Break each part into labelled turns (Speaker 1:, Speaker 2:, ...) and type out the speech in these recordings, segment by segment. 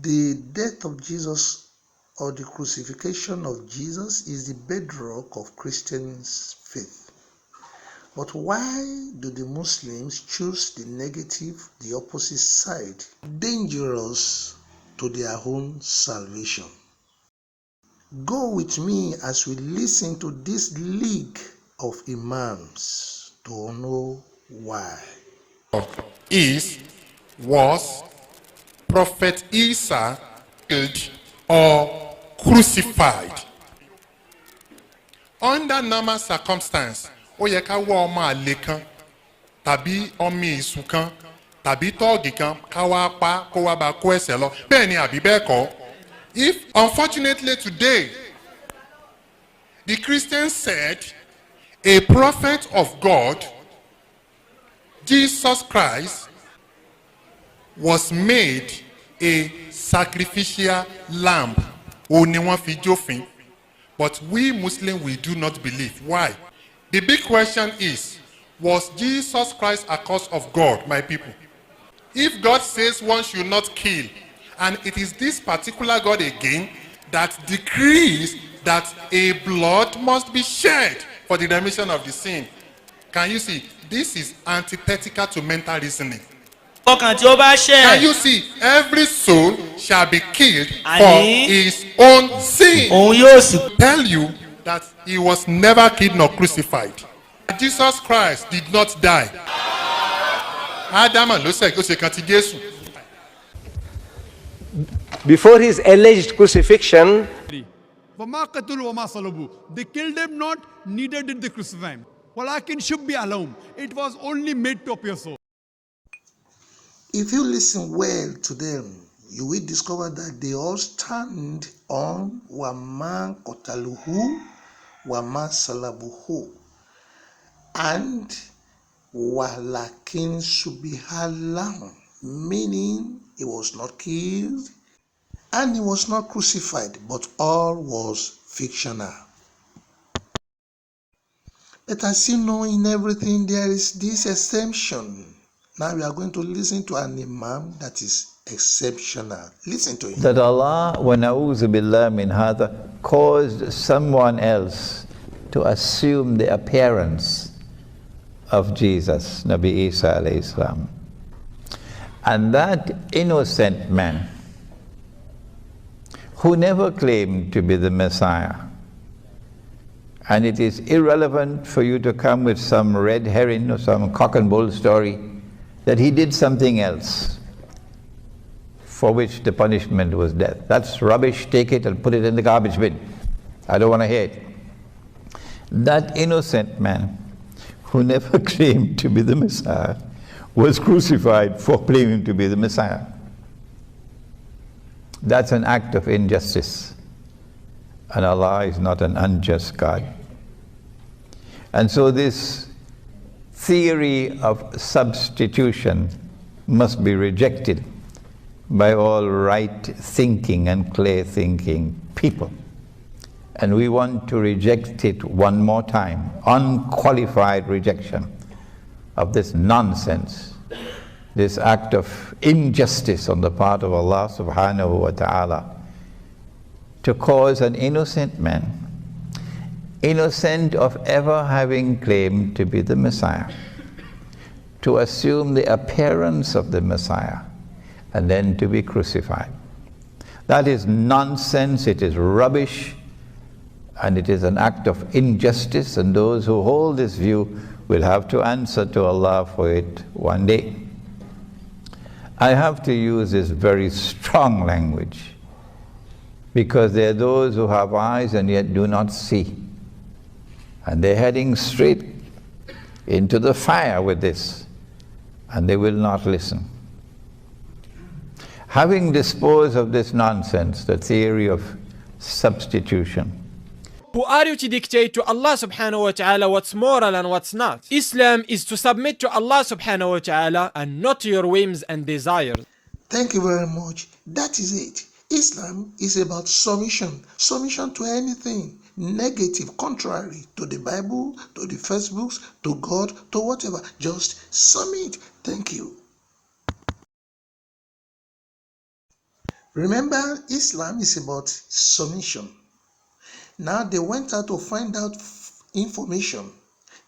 Speaker 1: The death of Jesus or the crucifixion of Jesus is the bedrock of Christians' faith. But why do the Muslims choose the negative, the opposite side, dangerous to their own salvation? Go with me as we listen to this league of imams to know why.
Speaker 2: Was Prophet Isa killed or crucified? Under normal circumstance, ó yẹ ká wá ọmọ àlè kan tàbí ọmọ èṣù kan tàbí tọ́ọ̀gì kan ká wá pa kó wá bá kó ẹ̀ṣẹ̀ lọ. Bẹ́ẹ̀ ni àbí bẹ́ẹ̀ kọ́? If unfortunately today the Christians said a prophet of God, Jesus Christ, was made a sacrificial lamb, ó ní wọ́n fi jófin. But we Muslims, we do not believe. Why? The big question is, was Jesus Christ a cause of God, my people? If God says one should not kill, and it is this particular God again that decrees that a blood must be shed for the remission of the sin, can you see? This is antithetical to mental reasoning. Can you see? Every soul shall be killed for his own sin. Tell you that he was never killed nor crucified. Jesus Christ did not die.
Speaker 3: Before his alleged crucifixion,
Speaker 4: they killed him not, neither did they crucify him. Walakin should be alone. It was only made to appear so.
Speaker 1: If you listen well to them, you will discover that they all stand on Wama Kotaluhu, Wama Salabuhu, and Walakin Subihalam, meaning he was not killed and he was not crucified, but all was fictional. But as you know, in everything there is this exemption. Now we are going to listen to an imam that is exceptional. Listen to him.
Speaker 5: That Allah, wa na'udhu billah min hadha, caused someone else to assume the appearance of Jesus, Nabi Isa alayhi salam. And that innocent man, who never claimed to be the Messiah, and it is irrelevant for you to come with some red herring or some cock and bull story that he did something else for which the punishment was death. That's rubbish. Take it and put it in the garbage bin. I don't want to hear it. That innocent man who never claimed to be the Messiah was crucified for claiming to be the Messiah. That's an act of injustice. And Allah is not an unjust God. And so this theory of substitution must be rejected by all right-thinking and clear-thinking people. And we want to reject it one more time, unqualified rejection of this nonsense, this act of injustice on the part of Allah subhanahu wa ta'ala, to cause an innocent man, innocent of ever having claimed to be the Messiah, to assume the appearance of the Messiah and then to be crucified. That is nonsense, it is rubbish, and it is an act of injustice, and those who hold this view will have to answer to Allah for it one day. I have to use this very strong language because there are those who have eyes and yet do not see. And they're heading straight into the fire with this, and they will not listen. Having disposed of this nonsense, the theory of substitution,
Speaker 6: who are you to dictate to Allah subhanahu wa ta'ala what's moral and what's not? Islam is to submit to Allah subhanahu wa ta'ala and not to your whims and desires.
Speaker 1: Thank you very much. That is it. Islam is about submission. Submission to anything negative, contrary to the Bible, to the first books, to God, to whatever. Just submit. Thank you. Remember, Islam is about submission. Now they went out to find out information.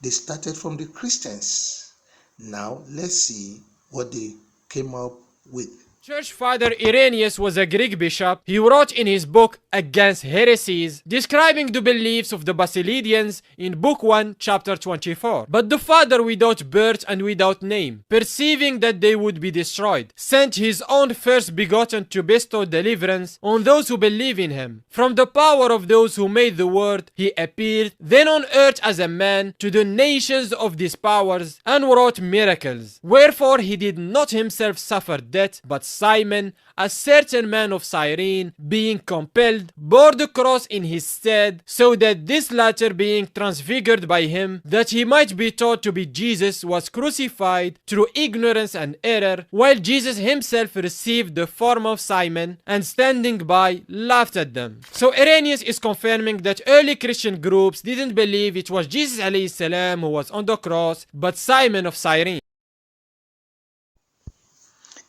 Speaker 1: They started from the Christians. Now let's see what they came up with.
Speaker 6: Church Father Irenaeus was a Greek bishop. He wrote in his book Against Heresies, describing the beliefs of the Basilidians in Book 1, Chapter 24. But the Father without birth and without name, perceiving that they would be destroyed, sent his own first begotten to bestow deliverance on those who believe in him. From the power of those who made the world, he appeared then on earth as a man to the nations of these powers and wrought miracles. Wherefore he did not himself suffer death, but Simon, a certain man of Cyrene, being compelled, bore the cross in his stead, so that this latter being transfigured by him, that he might be taught to be Jesus, was crucified through ignorance and error, while Jesus himself received the form of Simon, and standing by, laughed at them. So Irenaeus is confirming that early Christian groups didn't believe it was Jesus alayhi salam who was on the cross, but Simon of Cyrene.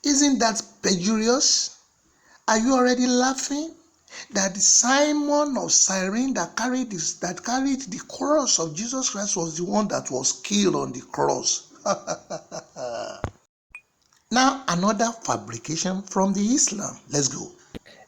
Speaker 1: Isn't that perjurious? Are you already laughing? That Simon of Cyrene that carried the cross of Jesus Christ was the one that was killed on the cross. Now another fabrication from the Islam. Let's go.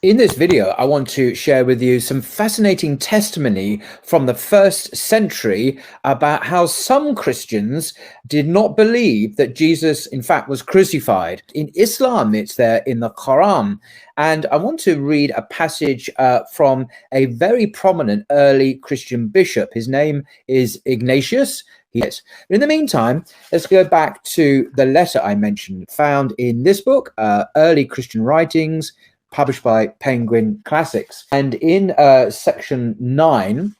Speaker 7: In this video, I want to share with you some fascinating testimony from the first century about how some Christians did not believe that Jesus, in fact, was crucified. In Islam, it's there in the Quran. And I want to read a passage from a very prominent early Christian bishop. His name is Ignatius. Yes. In the meantime, let's go back to the letter I mentioned, found in this book, Early Christian Writings, published by Penguin Classics. And in section 9,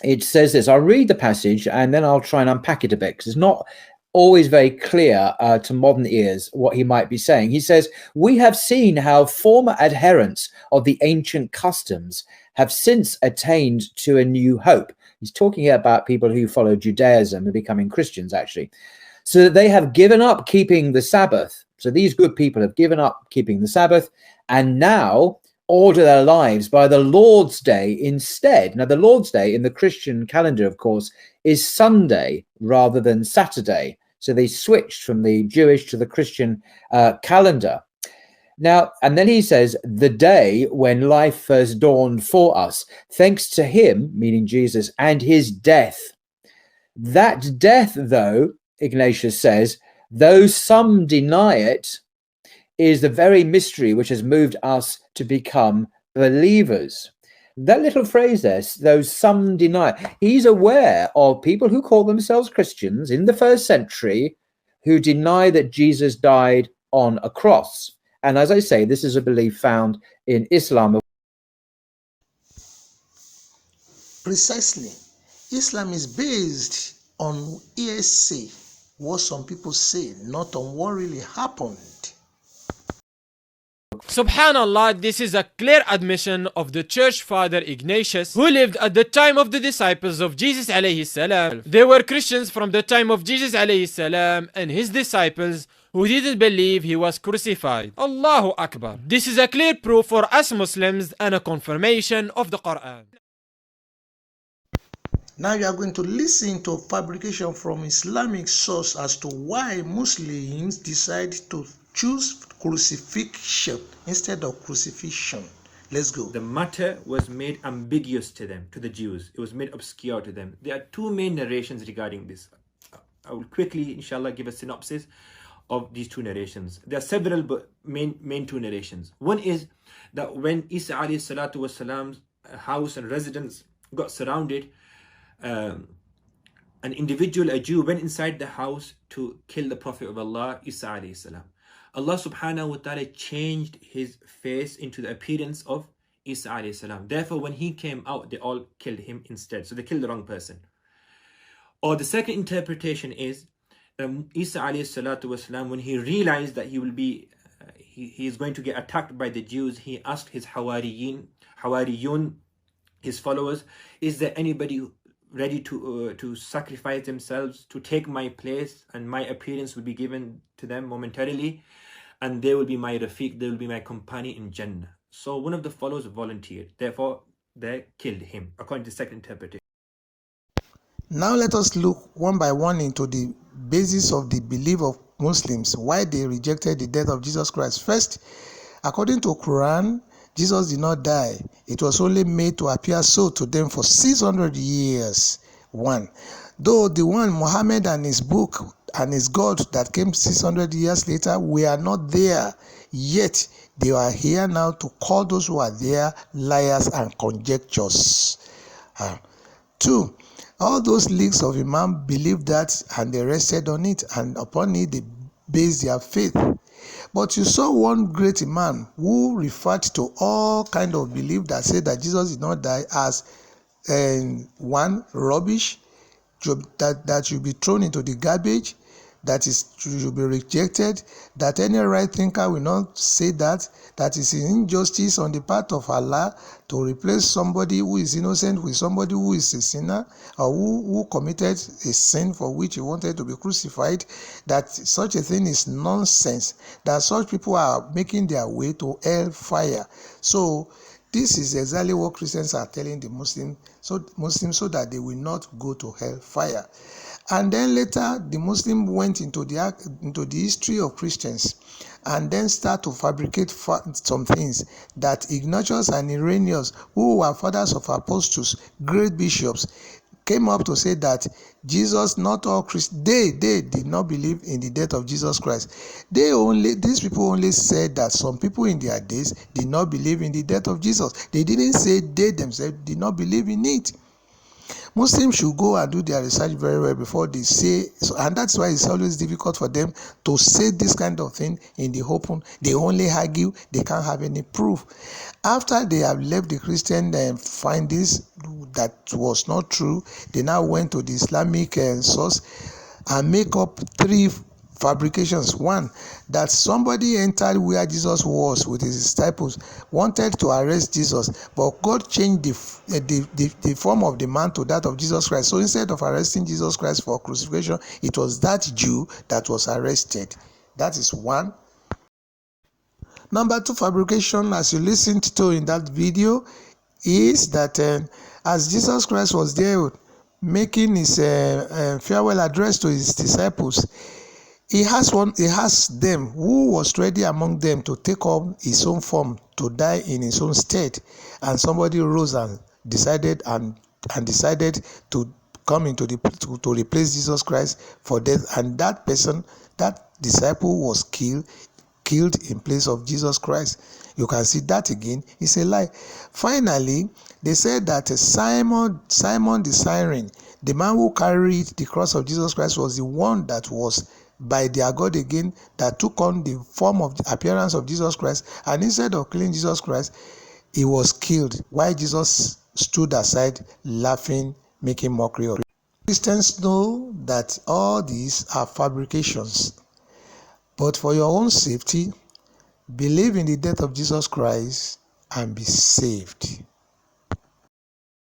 Speaker 7: it says this. I'll read the passage and then I'll try and unpack it a bit, because it's not always very clear to modern ears what he might be saying. He says, "We have seen how former adherents of the ancient customs have since attained to a new hope." He's talking about people who follow Judaism and becoming Christians, actually. "So that they have given up keeping the Sabbath." So these good people have given up keeping the Sabbath and now order their lives by the Lord's Day instead. Now, the Lord's Day in the Christian calendar, of course, is Sunday rather than Saturday. So they switched from the Jewish to the Christian calendar. Now, and then he says, "The day when life first dawned for us, thanks to him," meaning Jesus, "and his death. That death, though," Ignatius says, "though some deny it, is the very mystery which has moved us to become believers." That little phrase there, "though some deny," he's aware of people who call themselves Christians in the first century who deny that Jesus died on a cross. And as I say, this is a belief found in Islam.
Speaker 1: Precisely. Islam is based on hearsay, what some people say, not on what really happened.
Speaker 6: Subhanallah, this is a clear admission of the church father Ignatius, who lived at the time of the disciples of Jesus alayhi salam. They were Christians from the time of Jesus alayhi salam and his disciples who didn't believe he was crucified. Allahu Akbar. This is a clear proof for us Muslims and a confirmation of the Quran.
Speaker 1: Now you are going to listen to fabrication from Islamic source as to why Muslims decide to choose crucifixion instead of crucifixion. Let's go.
Speaker 8: The matter was made ambiguous to them, to the Jews. It was made obscure to them. There are two main narrations regarding this. I will quickly, inshallah, give a synopsis of these two narrations. There are several but main two narrations. One is that when Isa alayhi salatu wasalam's house and residence got surrounded, an individual, a Jew, went inside the house to kill the Prophet of Allah, Isa alayhi salam. Allah subhanahu wa ta'ala changed his face into the appearance of Isa alayhi salam. Therefore, when he came out, they all killed him instead. So they killed the wrong person. Or the second interpretation is Isa alayhi salatu wasalam, when he realized that he will be he is going to get attacked by the Jews, he asked his Hawariyun, his followers, is there anybody ready to sacrifice themselves to take my place, and my appearance will be given to them momentarily, and they will be my Rafiq, they will be my companion in Jannah. So one of the followers volunteered, therefore they killed him, according to the second interpretation.
Speaker 1: Now let us look one by one into the basis of the belief of Muslims, why they rejected the death of Jesus Christ. First, according to Quran, Jesus did not die. It was only made to appear so to them for 600 years. One, though the one Muhammad and his book and his God that came 600 years later, we are not there, yet they are here now to call those who are there liars and conjectures. Two, all those leagues of Imam believed that and they rested on it, and upon it they based their faith. But you saw one great Imam who referred to all kind of belief that said that Jesus did not die as one, rubbish, that should be thrown into the garbage, that is should be rejected, that any right thinker will not say that is an injustice on the part of Allah to replace somebody who is innocent with somebody who is a sinner, or who committed a sin for which he wanted to be crucified, that such a thing is nonsense, that such people are making their way to hellfire. So this is exactly what Christians are telling the Muslims so that they will not go to hellfire. And then later, the Muslim went into the history of Christians and then start to fabricate some things that Ignatius and Irenaeus, who were fathers of apostles, great bishops, came up to say that Jesus, not all Christians, they did not believe in the death of Jesus Christ. These people only said that some people in their days did not believe in the death of Jesus. They didn't say they themselves did not believe in it. Muslims should go and do their research very well before they say, and that's why it's always difficult for them to say this kind of thing in the open. They only argue, they can't have any proof. After they have left the Christian findings that was not true, they now went to the Islamic source and make up three fabrications. One, that somebody entered where Jesus was with his disciples, wanted to arrest Jesus, but God changed the form of the man to that of Jesus Christ. So instead of arresting Jesus Christ for crucifixion, it was that Jew that was arrested. That is one. Number two fabrication, as you listened to in that video, is that as Jesus Christ was there making his farewell address to his disciples, he has them who was ready among them to take up his own form, to die in his own stead, and somebody rose and decided to come into to replace Jesus Christ for death, and that person, that disciple, was killed in place of Jesus Christ. You can see that again. It's a lie. Finally, they said that Simon the Cyrene, the man who carried the cross of Jesus Christ, was the one that was by their God again, that took on the form of the appearance of Jesus Christ, and instead of killing Jesus Christ, he was killed while Jesus stood aside laughing, making mockery of it. Christians know that all these are fabrications, but for your own safety, believe in the death of Jesus Christ and be saved.